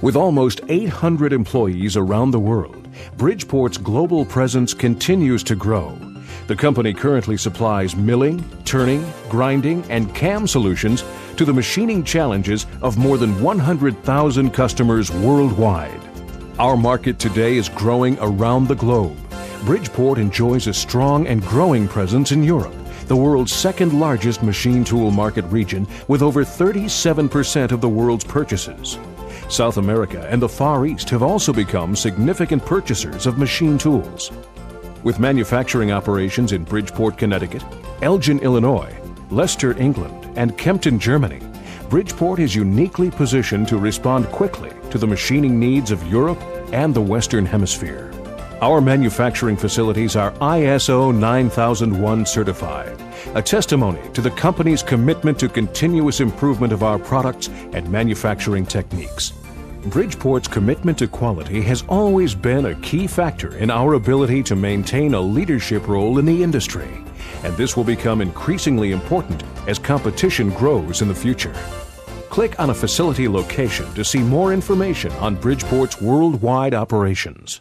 With almost 800 employees around the world, Bridgeport's global presence continues to grow. The company currently supplies milling, turning, grinding, and cam solutions to the machining challenges of more than 100,000 customers worldwide. Our market today is growing around the globe. Bridgeport enjoys a strong and growing presence in Europe, the world's second largest machine tool market region with over 37% of the world's purchases. South America and the Far East have also become significant purchasers of machine tools. With manufacturing operations in Bridgeport, Connecticut, Elgin, Illinois, Leicester, England, and Kempten, Germany, Bridgeport is uniquely positioned to respond quickly to the machining needs of Europe and the Western Hemisphere. Our manufacturing facilities are ISO 9001 certified, a testimony to the company's commitment to continuous improvement of our products and manufacturing techniques. Bridgeport's commitment to quality has always been a key factor in our ability to maintain a leadership role in the industry, and this will become increasingly important as competition grows in the future. Click on a facility location to see more information on Bridgeport's worldwide operations.